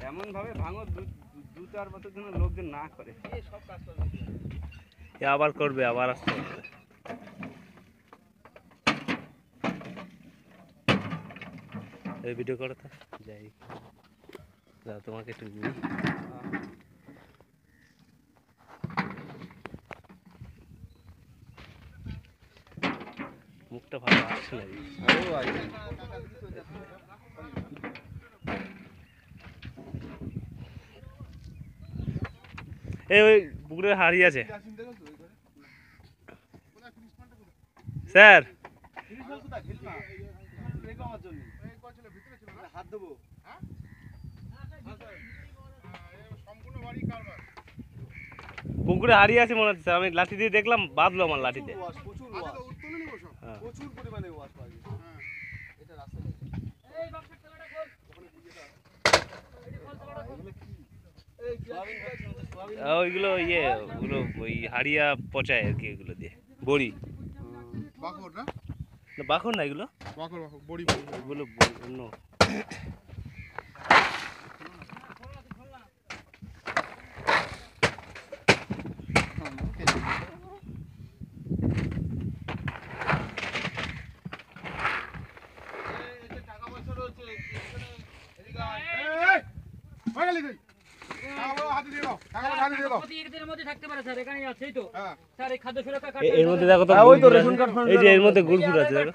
এমন ভাবে ভাঙো দু 4 বছর জন্য লোকজন না করে সব কাজ করবে আবার করবে আবার আসতে হবে এই ভিডিও করো তো যাই যাও তোমাকে একটু মুখটা ভালো আসছে না এই ওই পুকুরে হাড়ি আছে স্যার পুকুরে হারিয়ে আছে মনে হচ্ছে আমি লাঠি দিয়ে দেখলাম বাঁধলো আমার লাঠিতে প্রচুর পরিমাণে ওয়াশ পাওয়া যায় এটা রাস্তা ওইগুলো ইয়ে ওগুলো ওই হাড়িয়া পচায় আর কি এগুলো দিয়ে বড়ি বাখর না না বাখর না এগুলো বাখর বাখর বড়ি এগুলো অন্য এর মধ্যে দেখো তো এই যে এর মধ্যে গুড় আছে দেখো